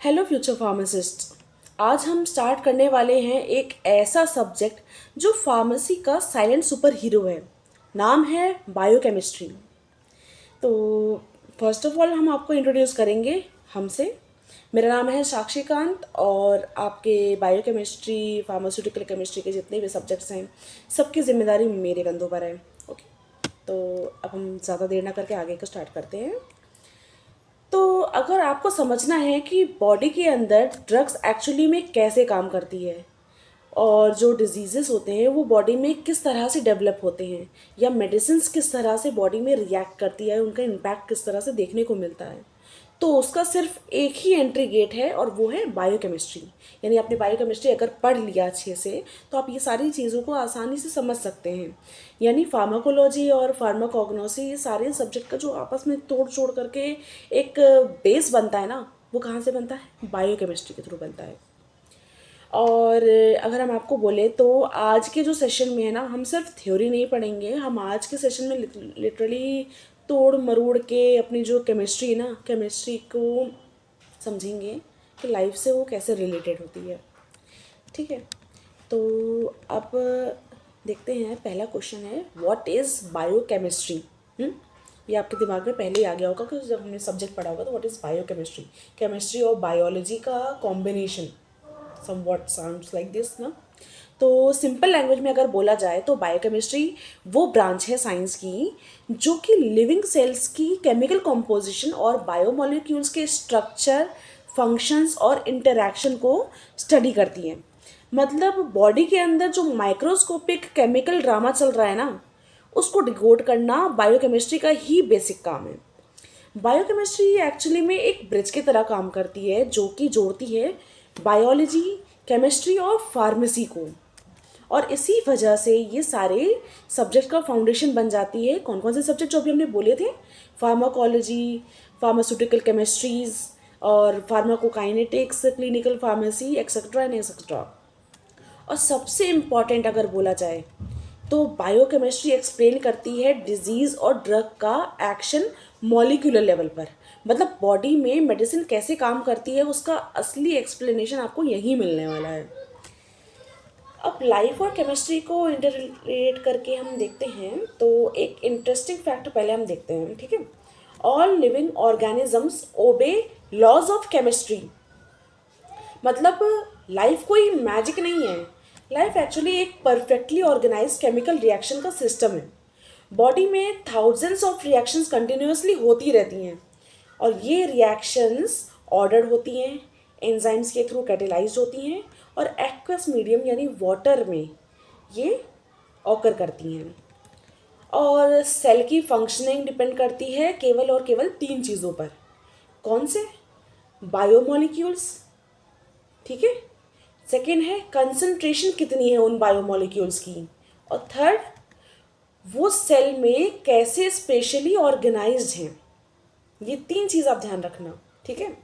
Hello future pharmacist. आज हम start करने वाले हैं एक ऐसा सब्जेक्ट जो फार्मेसी का साइलेंट सुपर हीरो है। नाम है बायोकेमिस्ट्री। तो फर्स्ट ऑफ ऑल हम आपको इंट्रोड्यूस करेंगे हमसे। मेरा नाम है साक्षीकांत और आपके बायोकेमिस्ट्री फार्मास्यूटिकल केमिस्ट्री के जितने भी सब्जेक्ट्स हैं सबकी जिम्मेदारी मेरे कंधों पर है। ओके, तो अब हम ज़्यादा देर ना करके आगे का स्टार्ट करते हैं। तो अगर आपको समझना है कि बॉडी के अंदर ड्रग्स एक्चुअली में कैसे काम करती है और जो डिजीज़ेस होते हैं वो बॉडी में किस तरह से डेवलप होते हैं या मेडिसिन्स किस तरह से बॉडी में रिएक्ट करती है, उनका इम्पैक्ट किस तरह से देखने को मिलता है, तो उसका सिर्फ एक ही एंट्री गेट है और वो है बायोकेमिस्ट्री। यानी आपने बायोकेमिस्ट्री अगर पढ़ लिया अच्छे से तो आप ये सारी चीज़ों को आसानी से समझ सकते हैं। यानी फार्माकोलॉजी और फार्माकोग्नोसी ये सारे सब्जेक्ट का जो आपस में तोड़ जोड़ करके एक बेस बनता है ना, वो कहाँ से बनता है? बायोकेमिस्ट्री के थ्रू बनता है। और अगर हम आपको बोले तो आज के जो सेशन में है ना, हम सिर्फ थ्योरी नहीं पढ़ेंगे, हम आज के सेशन में लिटरली तोड़ मरोड़ के अपनी जो केमिस्ट्री है ना, केमिस्ट्री को समझेंगे कि लाइफ से वो कैसे रिलेटेड होती है। ठीक है, तो अब देखते हैं। पहला क्वेश्चन है व्हाट इज़ बायोकेमिस्ट्री। ये आपके दिमाग में पहले ही आ गया होगा कि जब हमने सब्जेक्ट पढ़ा होगा तो व्हाट इज़ बायोकेमिस्ट्री। केमिस्ट्री और बायोलॉजी का combination, somewhat sounds like this ना। तो सिंपल लैंग्वेज में अगर बोला जाए तो बायोकेमिस्ट्री वो ब्रांच है साइंस की जो कि लिविंग सेल्स की केमिकल कॉम्पोजिशन और बायोमोलिक्यूल्स के स्ट्रक्चर, फंक्शंस और इंटरैक्शन को स्टडी करती है। मतलब बॉडी के अंदर जो माइक्रोस्कोपिक केमिकल ड्रामा चल रहा है ना, उसको डिकोड करना बायोकेमिस्ट्री का ही बेसिक काम है। बायोकेमिस्ट्री एक्चुअली में एक ब्रिज की तरह काम करती है जो कि जोड़ती है बायोलॉजी, केमिस्ट्री और फार्मेसी को। और इसी वजह से ये सारे सब्जेक्ट का फाउंडेशन बन जाती है। कौन कौन से सब्जेक्ट जो अभी हमने बोले थे? फार्माकोलॉजी, फार्मास्यूटिकल केमिस्ट्रीज और pharmacokinetics, clinical pharmacy etcetera and etcetera. और सबसे इम्पॉर्टेंट अगर बोला जाए तो बायोकेमिस्ट्री एक्सप्लेन करती है डिजीज़ और ड्रग का एक्शन मॉलिक्यूलर लेवल पर। मतलब बॉडी में मेडिसिन कैसे काम करती है उसका असली एक्सप्लेनेशन आपको यहीं मिलने वाला है। अब लाइफ और केमिस्ट्री को इंटररिलेट करके हम देखते हैं तो एक इंटरेस्टिंग फैक्ट पहले हम देखते हैं। ठीक है, all living organisms obey laws of chemistry. मतलब लाइफ कोई मैजिक नहीं है। लाइफ एक्चुअली एक परफेक्टली ऑर्गेनाइज केमिकल रिएक्शन का सिस्टम है। बॉडी में थाउजेंड्स ऑफ रिएक्शंस कंटिन्यूसली होती रहती हैं और ये रिएक्शंस ऑर्डर्ड होती हैं, एंजाइम्स के थ्रू कैटेलाइज्ड होती हैं और एक्वस मीडियम यानी वाटर में ये ऑकर करती हैं। और सेल की फंक्शनिंग डिपेंड करती है केवल और केवल तीन चीज़ों पर। कौन से? बायोमोलिक्यूल्स। ठीक है, सेकेंड है कंसंट्रेशन कितनी है उन बायोमोलिक्यूल्स की, और थर्ड वो सेल में कैसे स्पेशली ऑर्गेनाइज्ड हैं। ये तीन चीज़ आप ध्यान रखना। ठीक है,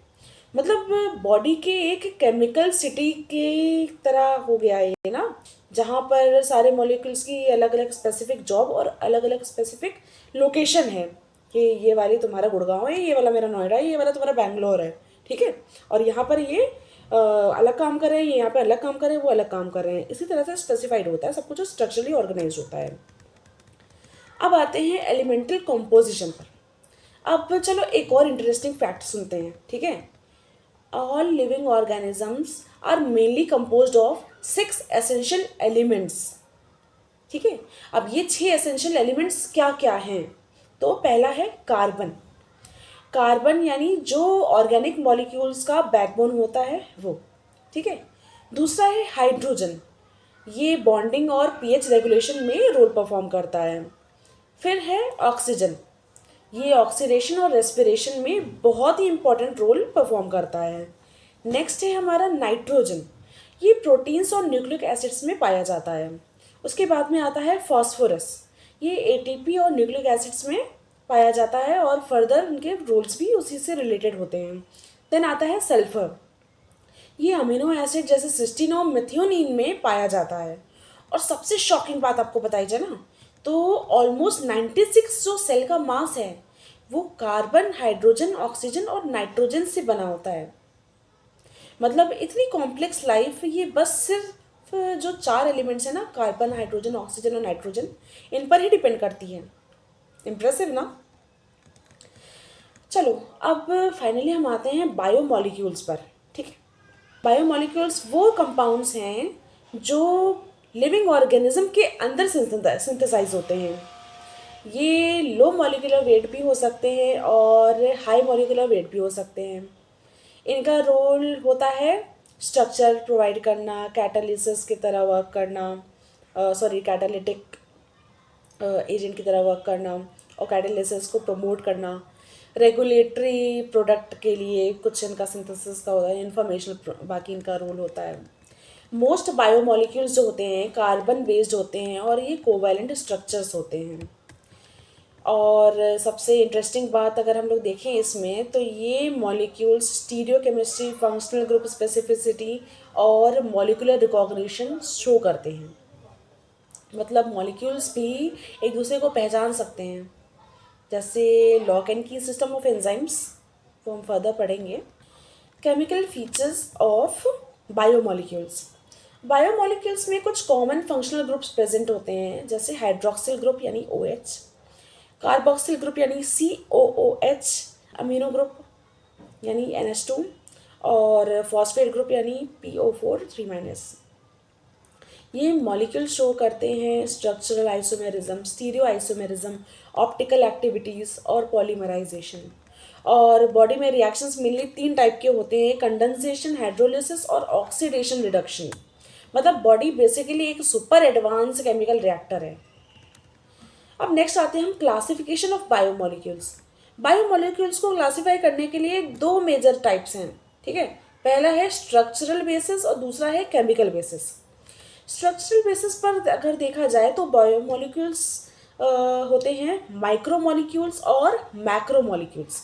मतलब बॉडी के एक केमिकल सिटी की तरह हो गया है ये ना, जहाँ पर सारे मॉलिक्यूल्स की अलग अलग स्पेसिफिक जॉब और अलग अलग स्पेसिफिक लोकेशन है कि ये वाली तुम्हारा गुड़गांव है, ये वाला मेरा नोएडा है, ये वाला तुम्हारा बैंगलोर है। ठीक है, और यहाँ पर ये अलग काम कर रहे हैं, ये यहाँ पर अलग काम कर रहे हैं, वो अलग काम कर रहे हैं। इसी तरह से स्पेसिफाइड होता है सब कुछ, स्ट्रक्चरली ऑर्गेनाइज होता है। अब आते हैं एलिमेंटल कॉम्पोजिशन पर। अब चलो एक और इंटरेस्टिंग फैक्ट सुनते हैं। ठीक है, all living organisms are mainly composed of 6 essential elements. ठीक है, अब ये 6 एसेंशियल एलिमेंट्स क्या क्या हैं? तो पहला है कार्बन। कार्बन यानी जो ऑर्गेनिक मॉलिक्यूल्स का बैकबोन होता है वो। ठीक है, दूसरा है हाइड्रोजन, ये बॉन्डिंग और पीएच रेगुलेशन में रोल परफॉर्म करता है। फिर है ऑक्सीजन, ये ऑक्सीडेशन और रेस्पिरेशन में बहुत ही इंपॉर्टेंट रोल परफॉर्म करता है। नेक्स्ट है हमारा नाइट्रोजन, ये प्रोटीन्स और न्यूक्लिक एसिड्स में पाया जाता है। उसके बाद में आता है फॉस्फोरस, ये एटीपी और न्यूक्लिक एसिड्स में पाया जाता है और फर्दर उनके रोल्स भी उसी से रिलेटेड होते हैं। देन आता है सल्फर, ये अमीनो एसिड जैसे सिस्टीन और मेथियोनिन में पाया जाता है। और सबसे शॉकिंग बात आपको बताई जाए ना, तो ऑलमोस्ट 96 जो सेल का मास है वो कार्बन, हाइड्रोजन, ऑक्सीजन और नाइट्रोजन से बना होता है। मतलब इतनी कॉम्प्लेक्स लाइफ, ये बस सिर्फ जो 4 एलिमेंट्स हैं ना, कार्बन, हाइड्रोजन, ऑक्सीजन और नाइट्रोजन, इन पर ही डिपेंड करती है। इम्प्रेसिव ना। चलो, अब फाइनली हम आते हैं बायोमोलिक्यूल्स पर। ठीक है। बायोमोलिक्यूल्स वो कंपाउंड्स हैं जो लिविंग ऑर्गेनिज्म के अंदर सिंथेसाइज होते हैं। ये लो मॉलिक्यूलर वेट भी हो सकते हैं और हाई मॉलिक्यूलर वेट भी हो सकते हैं। इनका रोल होता है स्ट्रक्चर प्रोवाइड करना, कैटालिसिस की तरह वर्क करना, कैटालिटिक एजेंट की तरह वर्क करना, और कैटालिसिस को प्रमोट करना, रेगुलेटरी प्रोडक्ट के लिए कुछ इनका सिंथेसिस का होता है, इंफॉर्मेशन बाकी इनका रोल होता है। मोस्ट बायोमोलिक्यूल्स जो होते हैं कार्बन बेस्ड होते हैं और ये कोवैलेंट स्ट्रक्चर्स होते हैं। और सबसे इंटरेस्टिंग बात अगर हम लोग देखें इसमें, तो ये molecules stereo chemistry, functional group specificity और मॉलिक्यूलर रिकॉग्निशन शो करते हैं। मतलब मॉलिक्यूल्स भी एक दूसरे को पहचान सकते हैं, जैसे लॉक एंड की सिस्टम ऑफ एंजाइम्स, वो हम फर्दर पढ़ेंगे। Chemical features of biomolecules. Biomolecules में कुछ कॉमन फंक्शनल ग्रुप्स प्रेजेंट होते हैं, जैसे हाइड्रोक्सिल ग्रुप यानी OH, कार्बोक्सिल ग्रुप यानी COOH, अमीनो ग्रुप यानी NH2 और फॉस्फेट ग्रुप यानी PO4 3-। ये मॉलिक्यूल शो करते हैं structural isomerism, stereo isomerism, optical activities और पॉलीमराइजेशन। और बॉडी में रिएक्शंस मेनली 3 टाइप के होते हैं, कंडेंसेशन, हाइड्रोलिसिस और ऑक्सीडेशन रिडक्शन। मतलब बॉडी बेसिकली एक सुपर एडवांस केमिकल रिएक्टर है। अब नेक्स्ट आते हैं हम क्लासिफिकेशन ऑफ बायोमोलिक्यूल्स। बायोमोलिक्यूल्स को क्लासीफाई करने के लिए 2 मेजर टाइप्स हैं। ठीक है। पहला है स्ट्रक्चरल बेसिस और दूसरा है केमिकल बेसिस। स्ट्रक्चरल बेसिस पर अगर देखा जाए तो बायोमोलिक्यूल्स होते हैं माइक्रोमोलिक्यूल्स और मैक्रोमोलिक्यूल्स।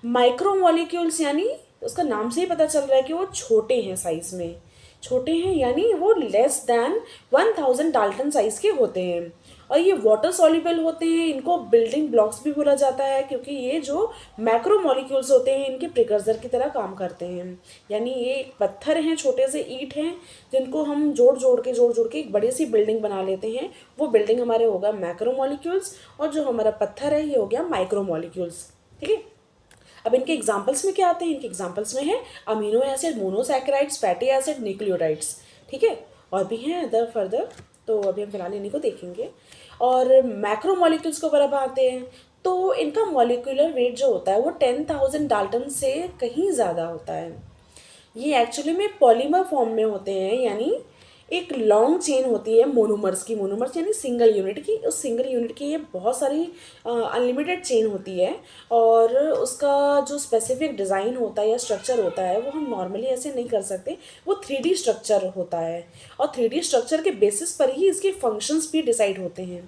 माइक्रोमोलिक्यूल्स यानी उसका नाम से ही पता चल रहा है कि वो छोटे हैं, साइज में छोटे हैं, यानी वो लेस दैन 1000 डाल्टन साइज के होते हैं। और ये वाटर सॉल्युबल होते हैं, इनको बिल्डिंग ब्लॉक्स भी बोला जाता है, क्योंकि ये जो मैक्रोमोलिक्यूल्स होते हैं इनके प्रिकर्सर की तरह काम करते हैं। यानी ये एक पत्थर हैं, छोटे से ईंट हैं, जिनको हम जोड़ जोड़ के एक बड़ी सी बिल्डिंग बना लेते हैं। वो बिल्डिंग हमारे होगा मैक्रोमोलिक्यूल्स, और जो हमारा पत्थर है ये हो गया माइक्रोमोलिक्यूल्स। ठीक है। अब इनके एग्जाम्पल्स में क्या आते हैं? इनके एग्जाम्पल्स में है amino acid, monosaccharides, fatty acid, nucleotides. ठीक है। और भी हैं अदर फर्दर, तो अभी हम फिलहाल इन्हीं को देखेंगे। और मैक्रोमोलिक्यूल्स को बराबर आते हैं, तो इनका मॉलिक्यूलर वेट जो होता है वो 10,000 डाल्टन से कहीं ज़्यादा होता है। ये एक्चुअली में पॉलीमर फॉर्म में होते हैं, यानी एक लॉन्ग चेन होती है मोनोमर्स की। मोनोमर्स यानी सिंगल यूनिट की। उस सिंगल यूनिट की ये बहुत सारी अनलिमिटेड चेन होती है, और उसका जो स्पेसिफिक डिज़ाइन होता है या स्ट्रक्चर होता है वो हम नॉर्मली ऐसे नहीं कर सकते। वो 3D स्ट्रक्चर होता है, और 3D स्ट्रक्चर के बेसिस पर ही इसके फंक्शंस भी डिसाइड होते हैं।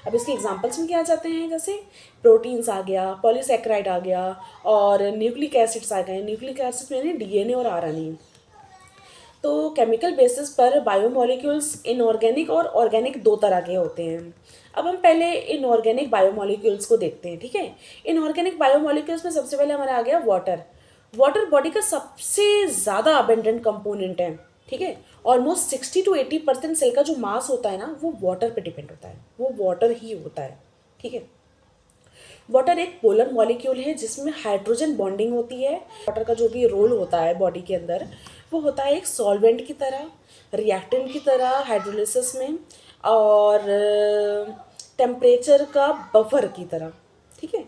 अब इसके एग्जांपल्स में क्या आ जाते हैं, जैसे प्रोटीन्स आ गया, पॉलीसैकेराइड आ गया, और न्यूक्लिक एसिड्स आ गए। न्यूक्लिक एसिड्स यानी DNA और RNA। तो केमिकल बेसिस पर बायोमोलिक्यूल्स इनऑर्गेनिक और ऑर्गेनिक 2 तरह के होते हैं। अब हम पहले इनऑर्गेनिक बायोमोलिक्यूल्स को देखते हैं। ठीक है। इनऑर्गेनिक बायोमोलिक्यूल्स में सबसे पहले हमारा आ गया वाटर। वाटर बॉडी का सबसे ज़्यादा अबेंडेंट कंपोनेंट है। ठीक है। ऑलमोस्ट 60 to 80% सेल का जो मास होता है ना, वो वाटर पे डिपेंड होता है, वो वाटर ही होता है। ठीक है। वाटर एक पोलर मॉलिक्यूल है जिसमें हाइड्रोजन बॉन्डिंग होती है। वाटर का जो भी रोल होता है बॉडी के अंदर, वो होता है एक सॉल्वेंट की तरह, रिएक्टेंट की तरह हाइड्रोलिसिस में, और टेम्परेचर का बफर की तरह। ठीक है।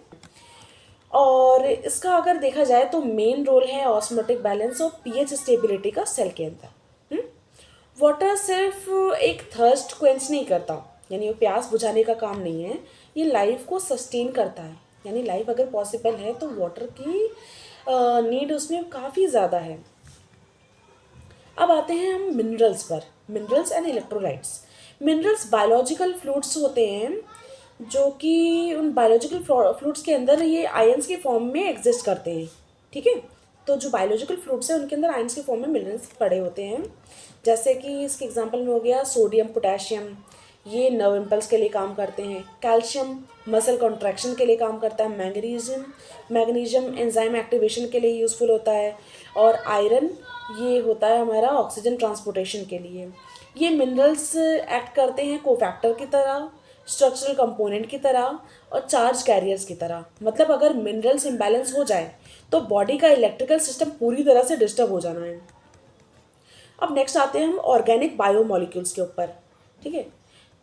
और इसका अगर देखा जाए तो मेन रोल है ऑस्मोटिक बैलेंस और pH स्टेबिलिटी का सेल के अंदर। वाटर सिर्फ एक थर्स्ट क्वेंच नहीं करता, यानी वो प्यास बुझाने का काम नहीं है, ये लाइफ को सस्टेन करता है। यानी लाइफ अगर पॉसिबल है तो वाटर की नीड उसमें काफ़ी ज़्यादा है। अब आते हैं हम मिनरल्स पर। Minerals and electrolytes. Minerals biological fluids होते हैं, जो कि उन बायोलॉजिकल फ्लूइड्स के अंदर ये आयंस के फॉर्म में एग्जिस्ट करते हैं। ठीक है। तो जो बायोलॉजिकल फ्लूइड्स हैं उनके अंदर आयंस के फॉर्म में मिनरल्स पड़े होते हैं। जैसे कि इसके एग्जांपल में हो गया सोडियम, पोटेशियम, ये नर्व इम्पल्स के लिए काम करते हैं। कैल्शियम मसल कॉन्ट्रैक्शन के लिए काम करता है। मैग्नीशियम एंजाइम एक्टिवेशन के लिए यूज़फुल होता है। और आयरन ये होता है हमारा ऑक्सीजन ट्रांसपोर्टेशन के लिए। ये मिनरल्स एक्ट करते हैं कोफैक्टर की तरह, स्ट्रक्चरल कंपोनेंट की तरह और चार्ज कैरियर्स की तरह। मतलब अगर मिनरल्स इम्बैलेंस हो जाए तो बॉडी का इलेक्ट्रिकल सिस्टम पूरी तरह से डिस्टर्ब हो जाना है। अब नेक्स्ट आते हैं हम ऑर्गेनिक बायोमोलिक्यूल्स के ऊपर। ठीक है,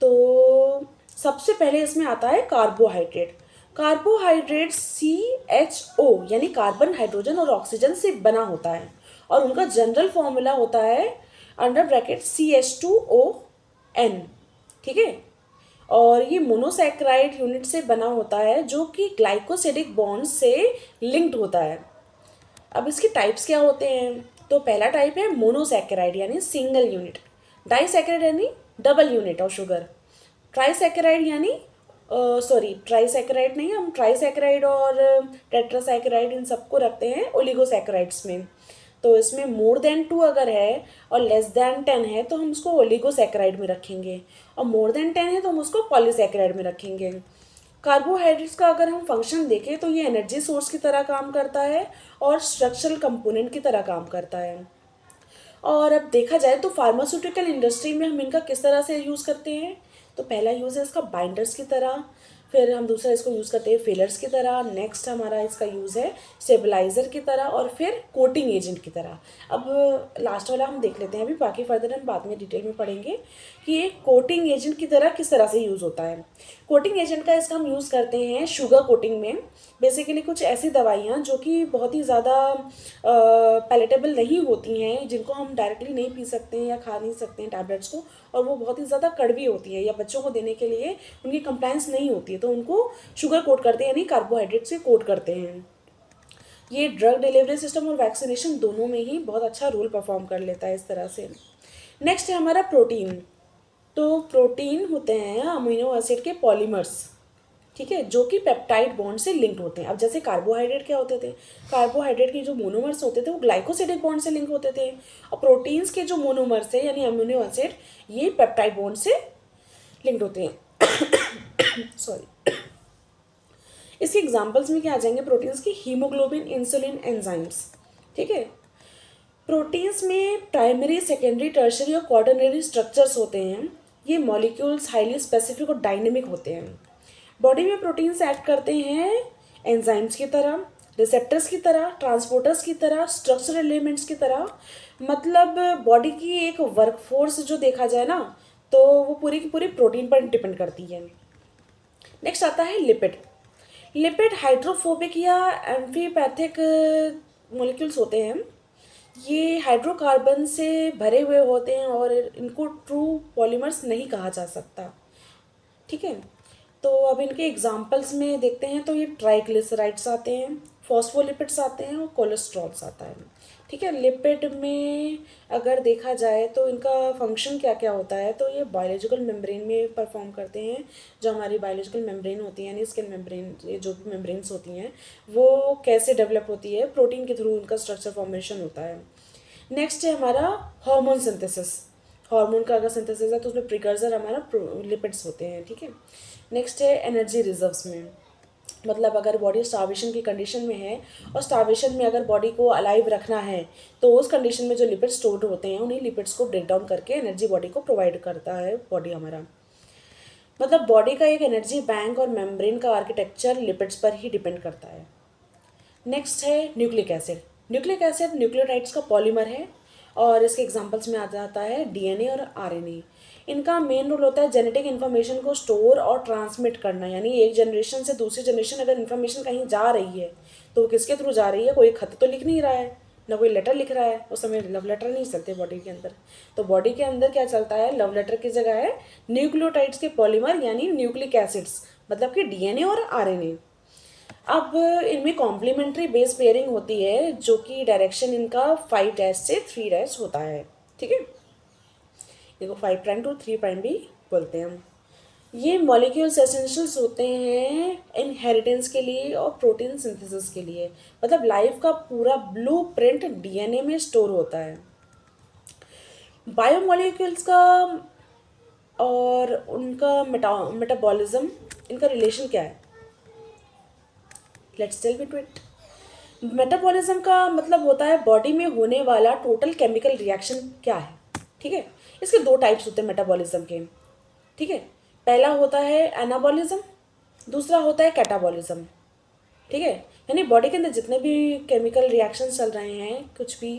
तो सबसे पहले इसमें आता है कार्बोहाइड्रेट। कार्बोहाइड्रेट CHO यानी कार्बन, हाइड्रोजन और ऑक्सीजन से बना होता है और उनका जनरल फॉर्मूला होता है अंडर ब्रैकेट CH2ON। ठीक है, और ये मोनोसैकेराइड यूनिट से बना होता है जो कि ग्लाइकोसिडिक बॉन्ड से लिंक्ड होता है। अब इसके टाइप्स क्या होते हैं? तो पहला टाइप है मोनोसैकेराइड यानी सिंगल यूनिट, डाइसैकेराइड यानी डबल यूनिट ऑफ शुगर, ट्राइसैकेराइड यानी ट्राइसैकेराइड नहीं, हम ट्राइसैकेराइड और टेट्रासैकेराइड इन सबको रखते हैं ओलिगोसैकेराइड्स में। तो इसमें मोर देन 2 अगर है और लेस देन 10 है तो हम उसको ओलिगोसैकेराइड में रखेंगे, और मोर देन 10 है तो हम उसको पॉलीसैकेराइड में रखेंगे। कार्बोहाइड्रेट्स का अगर हम फंक्शन देखें तो ये एनर्जी सोर्स की तरह काम करता है और स्ट्रक्चरल कंपोनेंट की तरह काम करता है। और अब देखा जाए तो फार्मास्यूटिकल इंडस्ट्री में हम इनका किस तरह से यूज़ करते हैं? तो पहला यूज़ है इसका बाइंडर्स की तरह, फिर हम दूसरा इसको यूज़ करते हैं फिलर्स की तरह, नेक्स्ट हमारा इसका यूज़ है स्टेबलाइज़र की तरह और फिर कोटिंग एजेंट की तरह। अब लास्ट वाला हम देख लेते हैं, अभी बाकी फर्दर हम बाद में डिटेल में पढ़ेंगे कि ये कोटिंग एजेंट की तरह किस तरह से यूज़ होता है। कोटिंग एजेंट का इसका हम यूज़ करते हैं शुगर कोटिंग में। बेसिकली कुछ ऐसी दवाइयाँ जो कि बहुत ही ज़्यादा पैलेटेबल नहीं होती हैं, जिनको हम डायरेक्टली नहीं पी सकते हैं या खा नहीं सकते हैं टैबलेट्स को, और वो बहुत ही ज़्यादा कड़वी होती है या बच्चों को देने के लिए उनकी कंप्लायंस नहीं होती है, तो उनको शुगर कोट करते हैं यानी कार्बोहाइड्रेट से कोट करते हैं। ये ड्रग डिलीवरी सिस्टम और वैक्सीनेशन दोनों में ही बहुत अच्छा रोल परफॉर्म कर लेता है इस तरह से। नेक्स्ट है हमारा प्रोटीन। तो प्रोटीन होते हैं अमीनो एसिड के पॉलीमर्स, ठीक है, जो कि पेप्टाइड बॉन्ड से लिंक्ड होते हैं। अब जैसे कार्बोहाइड्रेट क्या होते थे, कार्बोहाइड्रेट के जो मोनोमर्स होते थे वो ग्लाइकोसिडिक बॉन्ड से लिंक होते थे, और प्रोटीन्स के जो मोनोमर्स है यानी अमीनो एसिड ये पेप्टाइड बॉन्ड से लिंक्ड होते हैं। सॉरी। इसके एग्जांपल्स में क्या आ जाएंगे प्रोटीन्स की? Haemoglobin, insulin, enzymes. ठीक है, प्रोटीन्स में प्राइमरी, सेकेंडरी, टर्शरी और क्वाटरनरी स्ट्रक्चर्स होते हैं। ये मॉलिक्यूल्स हाईली स्पेसिफिक और डायनेमिक होते हैं। बॉडी में प्रोटीन्स एक्ट करते हैं एंजाइम्स की तरह, रिसेप्टर्स की तरह, ट्रांसपोर्टर्स की तरह, स्ट्रक्चरल एलिमेंट्स की तरह। मतलब बॉडी की एक वर्कफोर्स जो देखा जाए ना तो वो पूरी की पूरी प्रोटीन पर डिपेंड करती है। नेक्स्ट आता है लिपिड। लिपिड हाइड्रोफोबिक या एम्फीपैथिक मॉलिक्यूल्स होते हैं। ये हाइड्रोकार्बन से भरे हुए होते हैं और इनको ट्रू पॉलीमर्स नहीं कहा जा सकता। ठीक है, तो अब इनके एग्जांपल्स में देखते हैं तो ये ट्राइग्लिसराइड्स आते हैं, फॉस्फोलिपिड्स आते हैं और कोलेस्ट्रॉल्स आता है। ठीक है, लिपिड में अगर देखा जाए तो इनका फंक्शन क्या क्या होता है, तो ये बायोलॉजिकल मेम्ब्रेन में परफॉर्म करते हैं। जो हमारी बायोलॉजिकल मेम्ब्रेन होती है यानी स्किन मेम्ब्रेन, ये जो भी मेम्ब्रेन्स होती हैं वो कैसे डेवलप होती है, प्रोटीन के थ्रू उनका स्ट्रक्चर फॉर्मेशन होता है। नेक्स्ट है हमारा हार्मोन सिंथेसिस। हार्मोन का अगर सिंथेसिस है तो उसमें प्रिकर्सर हमारा लिपिड्स होते हैं। ठीक है, नेक्स्ट है एनर्जी रिजर्व्स में। मतलब अगर बॉडी स्टार्वेशन की कंडीशन में है और स्टार्वेशन में अगर बॉडी को अलाइव रखना है तो उस कंडीशन में जो लिपिड्स स्टोर्ड होते हैं उन्हीं लिपिड्स को ब्रेक डाउन करके एनर्जी बॉडी को प्रोवाइड करता है बॉडी हमारा। मतलब बॉडी का एक एनर्जी बैंक और मेम्ब्रेन का आर्किटेक्चर लिपिड्स पर ही डिपेंड करता है। नेक्स्ट है nucleic acid. Nucleic acid nucleotides का पॉलीमर है और इसके एग्जांपल्स में आ जाता है डीएनए और आरएनए। इनका मेन रोल होता है जेनेटिक इन्फॉर्मेशन को स्टोर और ट्रांसमिट करना, यानी एक जनरेशन से दूसरी जनरेशन अगर इन्फॉर्मेशन कहीं जा रही है तो वो किसके थ्रू जा रही है? कोई खत तो लिख नहीं रहा है, ना कोई लेटर लिख रहा है, उस समय लव लेटर नहीं चलते बॉडी के अंदर। तो बॉडी के अंदर क्या चलता है? लव लेटर की जगह है न्यूक्लियोटाइड्स के पॉलीमर यानी न्यूक्लिक एसिड्स, मतलब कि डीएनए और आरएनए। अब इनमें कॉम्प्लीमेंट्री बेस पेयरिंग होती है जो कि डायरेक्शन इनका 5' से 3' होता है। ठीक है, देखो 5' to 3' भी बोलते हैं हम। ये मॉलिक्यूल्स एसेंशियल्स होते हैं इनहेरिटेंस के लिए और प्रोटीन सिंथेसिस के लिए। मतलब लाइफ का पूरा ब्लूप्रिंट डीएनए में स्टोर होता है। बायोमॉलिक्यूल्स का और उनका मेटाबॉलिज्म, इनका रिलेशन क्या है? Let's delve into it. Metabolism का मतलब होता है बॉडी में होने वाला टोटल केमिकल रिएक्शन क्या है, ठीक है। इसके दो टाइप्स होते हैं मेटाबॉलिज्म के, ठीक है। पहला होता है एनाबॉलिज्म, दूसरा होता है कैटाबॉलिज्म, ठीक है। यानी बॉडी के अंदर जितने भी केमिकल रिएक्शन चल रहे हैं कुछ भी,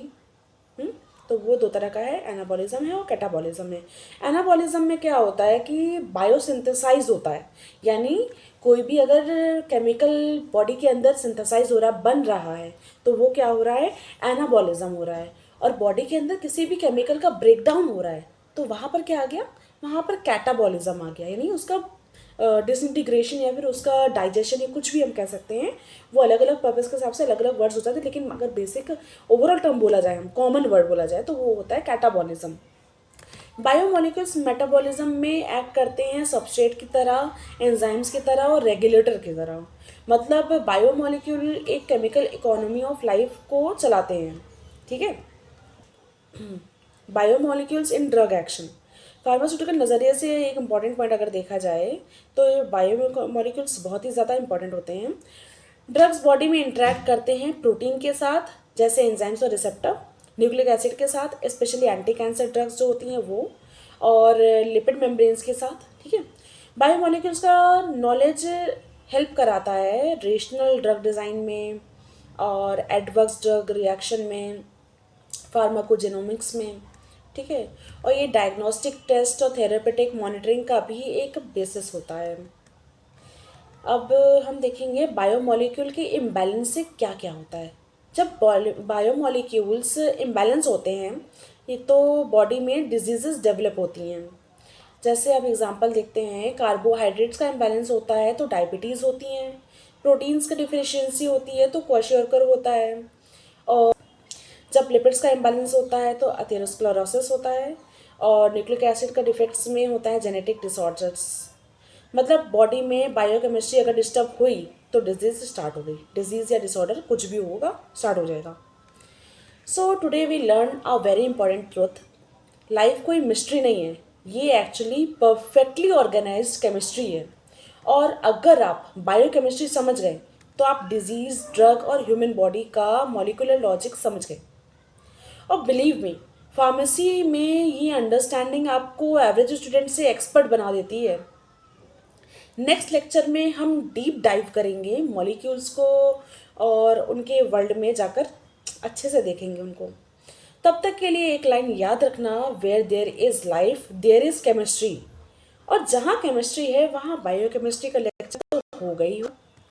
हम्म, तो वो दो तरह का है, एनाबॉलिज्म है और कैटाबॉलिज्म है। एनाबॉलिज्म में क्या होता है कि बायोसिंथेसाइज होता है, यानी कोई भी अगर केमिकल बॉडी के अंदर सिंथेसाइज हो रहा है, बन रहा है, तो वो क्या हो रहा है, एनाबॉलिज्म हो रहा है। और बॉडी के अंदर किसी भी केमिकल का ब्रेकडाउन हो रहा है, तो वहाँ पर क्या आ गया, वहाँ पर कैटाबॉलिज्म आ गया, यानी उसका डिसइंटीग्रेशन या फिर उसका डाइजेशन या कुछ भी हम कह सकते हैं। वो अलग अलग पर्पज़ के हिसाब से अलग अलग वर्ड्स हो जाते हैं, लेकिन अगर बेसिक ओवरऑल टर्म बोला जाए, हम कॉमन वर्ड बोला जाए, तो वो होता है कैटाबॉलिज्म। बायोमोलिक्यूल्स मेटाबॉलिज्म में एक्ट करते हैं सबस्ट्रेट की तरह, एंजाइम्स की तरह और रेगुलेटर की तरह। मतलब बायोमोलिक्यूल एक केमिकल इकोनॉमी ऑफ लाइफ को चलाते हैं, ठीक है। बायोमोलिक्यूल्स इन ड्रग एक्शन, फार्मास्यूटिकल नज़रिए से एक इम्पॉर्टेंट पॉइंट अगर देखा जाए तो ये बायोमोलिक्यूल्स बहुत ही ज़्यादा इंपॉर्टेंट होते हैं। ड्रग्स बॉडी में इंटरेक्ट करते हैं प्रोटीन के साथ, जैसे एंजाइम्स और रिसेप्टर, न्यूक्लिक एसिड के साथ, स्पेशली एंटी कैंसर ड्रग्स जो होती हैं वो, और लिपिड मेम्ब्रेन्स के साथ, ठीक है। बायोमोलिक्यूल्स का नॉलेज हेल्प कराता है रेशनल ड्रग डिज़ाइन में और एडवर्स ड्रग रिएक्शन में, फार्माकोजेनोमिक्स में, ठीक है। और ये डायग्नोस्टिक टेस्ट और थेरेपेटिक मॉनिटरिंग का भी एक बेसिस होता है। अब हम देखेंगे बायोमोलिक्यूल के इम्बैलेंस से क्या क्या होता है। जब बायोमोलिक्यूल्स इम्बैलेंस होते हैं ये तो बॉडी में डिजीज़ेस डेवलप होती हैं। जैसे अब एग्जांपल देखते हैं, कार्बोहाइड्रेट्स का इम्बैलेंस होता है तो डायबिटीज़ होती हैं, प्रोटीन्स का डिफिशियंसी होती है तो क्वाशियोकर होता है, और जब लिपिड्स का इम्बैलेंस होता है तो अथेरोस्क्लेरोसिस होता है, और न्यूक्लिक एसिड का डिफेक्ट्स में होता है जेनेटिक डिसऑर्डर्स। मतलब बॉडी में बायोकेमिस्ट्री अगर डिस्टर्ब हुई तो डिजीज़ स्टार्ट हो गई, डिजीज़ या डिसऑर्डर कुछ भी होगा स्टार्ट हो जाएगा। So today we learn a very important truth, life कोई मिस्ट्री नहीं है, ये एक्चुअली परफेक्टली ऑर्गेनाइज्ड केमिस्ट्री है। और अगर आप बायोकेमिस्ट्री समझ गए तो आप डिजीज़, ड्रग और ह्यूमन बॉडी का मॉलिक्यूलर लॉजिक समझ गए। और बिलीव मी, फार्मेसी में ये अंडरस्टैंडिंग आपको एवरेज स्टूडेंट से एक्सपर्ट बना देती है। नेक्स्ट लेक्चर में हम डीप डाइव करेंगे मॉलिक्यूल्स को और उनके वर्ल्ड में जाकर अच्छे से देखेंगे उनको। तब तक के लिए एक लाइन याद रखना, where there is life there is chemistry. और जहाँ केमिस्ट्री है वहाँ बायोकेमिस्ट्री का लेक्चर तो हो गई हो।